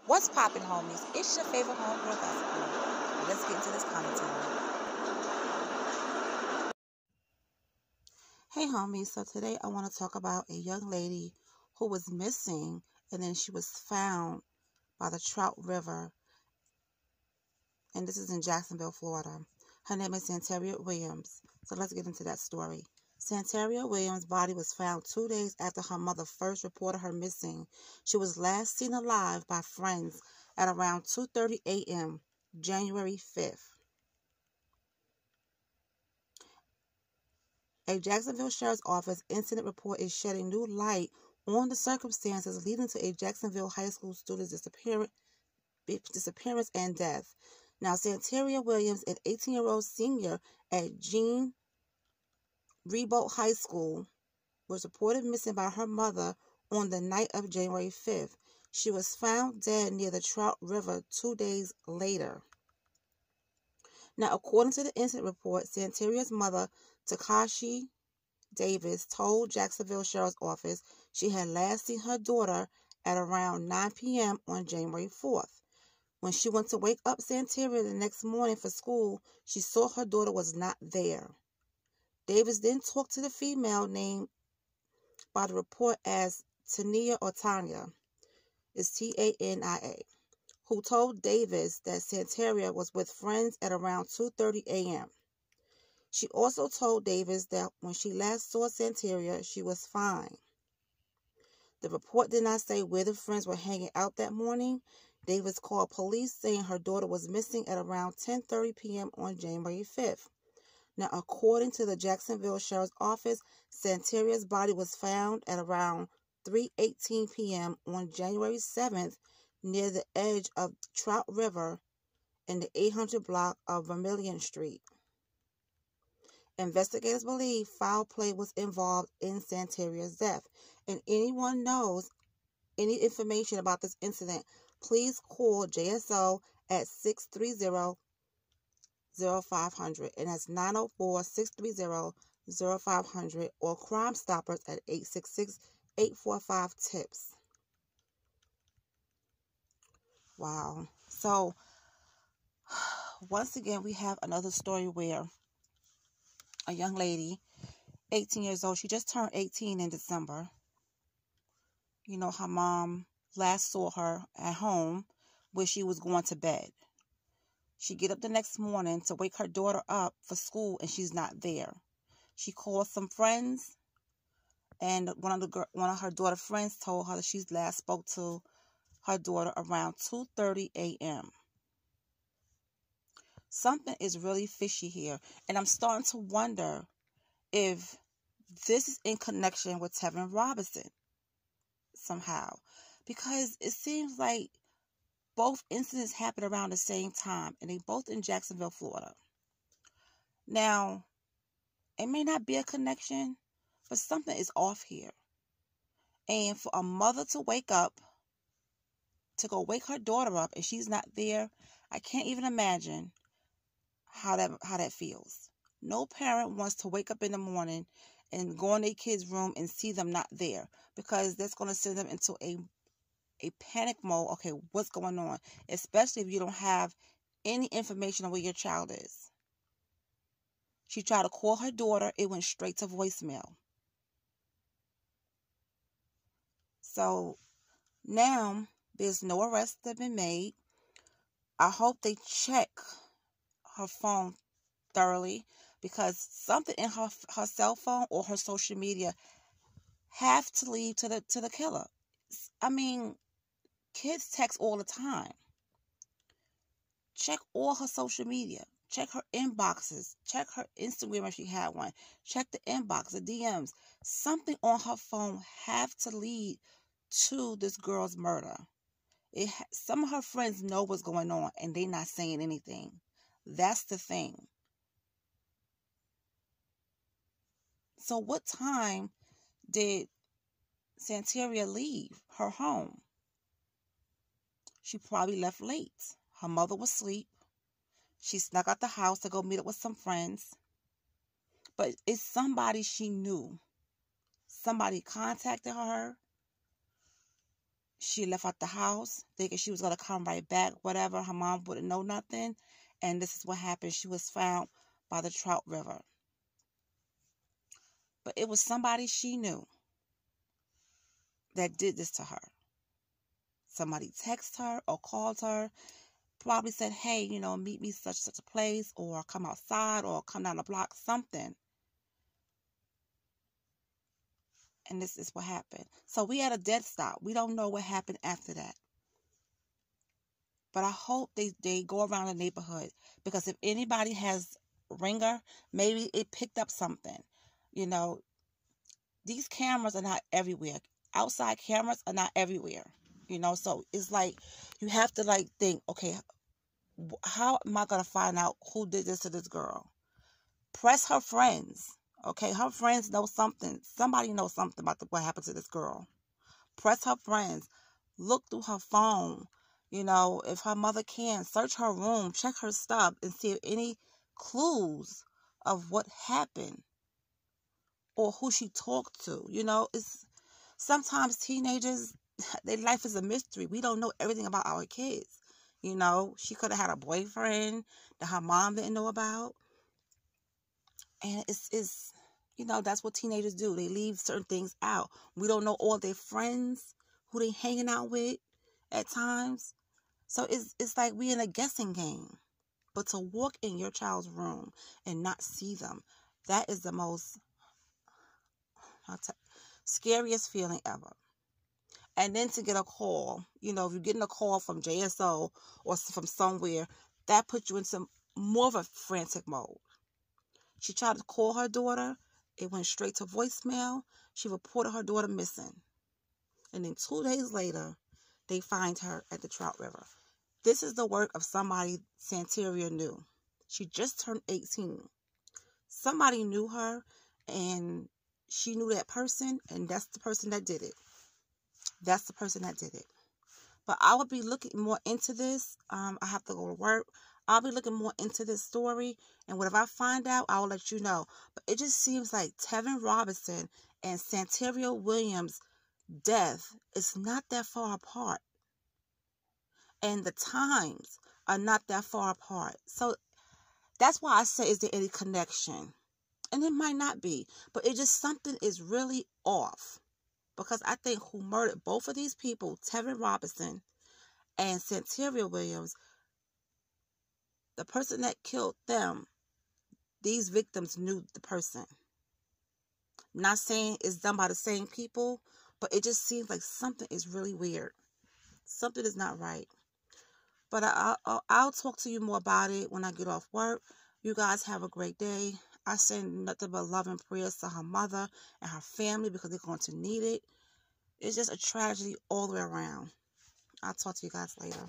What's poppin', homies? It's your favorite homegirl gospel. Let's get into this commentary. Hey, homies. So today I want to talk about a young lady who was missing, and then she was found by the Trout River, and this is in Jacksonville, Florida. Her name is Santeria Williams. So let's get into that story. Santeria Williams' body was found 2 days after her mother first reported her missing. She was last seen alive by friends at around 2:30 a.m., January 5th. A Jacksonville Sheriff's Office incident report is shedding new light on the circumstances leading to a Jacksonville high school student's disappearance and death. Now, Santeria Williams, an 18-year-old senior at Jean Ribault High School, was reported missing by her mother on the night of January 5th. She was found dead near the Trout River 2 days later. Now, according to the incident report, Santeria's mother, Takashi Davis, told Jacksonville Sheriff's Office she had last seen her daughter at around 9 p.m. on January 4th. When she went to wake up Santeria the next morning for school, she saw her daughter was not there. Davis then talked to the female named by the report as Tania or Tanya, is Tania, who told Davis that Santeria was with friends at around 2:30 a.m. She also told Davis that when she last saw Santeria, she was fine. The report did not say where the friends were hanging out that morning. Davis called police saying her daughter was missing at around 10:30 p.m. on January 5th. Now, according to the Jacksonville Sheriff's Office, Santeria's body was found at around 3:18 p.m. on January 7th near the edge of Trout River in the 800 block of Vermilion Street. Investigators believe foul play was involved in Santeria's death. And anyone knows any information about this incident, please call JSO at 630-0500, and that's 904-630-0500, or Crime Stoppers at 866-845-TIPS. Wow. So, once again, we have another story where a young lady, 18 years old, she just turned 18 in December. You know, her mom last saw her at home where she was going to bed. She get up the next morning to wake her daughter up for school, and she's not there. She called some friends, and one of her daughter's friends told her that she last spoke to her daughter around 2:30 a.m. Something is really fishy here, and I'm starting to wonder if this is in connection with Tevin Robinson somehow, because it seems like both incidents happened around the same time, and they both in Jacksonville, Florida. Now, it may not be a connection, but something is off here. And for a mother to wake up, to go wake her daughter up, and she's not there, I can't even imagine how that feels. No parent wants to wake up in the morning and go in their kid's room and see them not there, because that's going to send them into a panic mode. Okay, what's going on? Especially if you don't have any information on where your child is. She tried to call her daughter. It went straight to voicemail. So now there's no arrests that have been made. I hope they check her phone thoroughly, because something in her cell phone or her social media have to lead to the killer. I mean, kids text all the time. Check all her social media. Check her inboxes. Check her Instagram if she had one. Check the inbox, the DMs. Something on her phone have to lead to this girl's murder. Some of her friends know what's going on, and they're not saying anything. That's the thing. So what time did Santeria leave her home? She probably left late. Her mother was asleep. She snuck out the house to go meet up with some friends. But it's somebody she knew. Somebody contacted her. She left out the house thinking she was going to come right back, whatever. Her mom wouldn't know nothing. And this is what happened. She was found by the Trout River. But it was somebody she knew that did this to her. Somebody texted her or called her, probably said, hey, you know, meet me such a place, or come outside, or come down the block, something. And this is what happened. So we had a dead stop. We don't know what happened after that. But I hope they go around the neighborhood, because if anybody has ringer, maybe it picked up something. You know, these cameras are not everywhere. Outside cameras are not everywhere. You know, so it's like you have to like think, okay, how am I going to find out who did this to this girl? Press her friends. Okay, her friends know something. Somebody knows something about what happened to this girl. Press her friends. Look through her phone. You know, if her mother can, search her room, check her stuff, and see if any clues of what happened or who she talked to. You know, it's sometimes teenagers, their life is a mystery. We don't know everything about our kids. You know, she could have had a boyfriend that her mom didn't know about. And it's you know, that's what teenagers do. They leave certain things out. We don't know all their friends, who they hanging out with at times. So it's like we in a guessing game. But to walk in your child's room and not see them, that is the most scariest feeling ever. And then to get a call, you know, if you're getting a call from JSO or from somewhere, that puts you into more of a frantic mode. She tried to call her daughter. It went straight to voicemail. She reported her daughter missing. And then 2 days later, they find her at the Trout River. This is the work of somebody Santeria knew. She just turned 18. Somebody knew her, and she knew that person, and that's the person that did it. That's the person that did it. But I would be looking more into this. I have to go to work. I'll be looking more into this story, and whatever I find out, I'll let you know. But it just seems like Tevin Robinson and Santeria Williams' death is not that far apart. And the times are not that far apart. So that's why I say, is there any connection? And it might not be, but it just, something is really off. Because I think who murdered both of these people, Tevin Robinson and Santeria Williams, the person that killed them, these victims knew the person. Not saying it's done by the same people, but it just seems like something is really weird. Something is not right. But I'll talk to you more about it when I get off work. You guys have a great day. I send nothing but love and prayers to her mother and her family, because they're going to need it. It's just a tragedy all the way around. I'll talk to you guys later.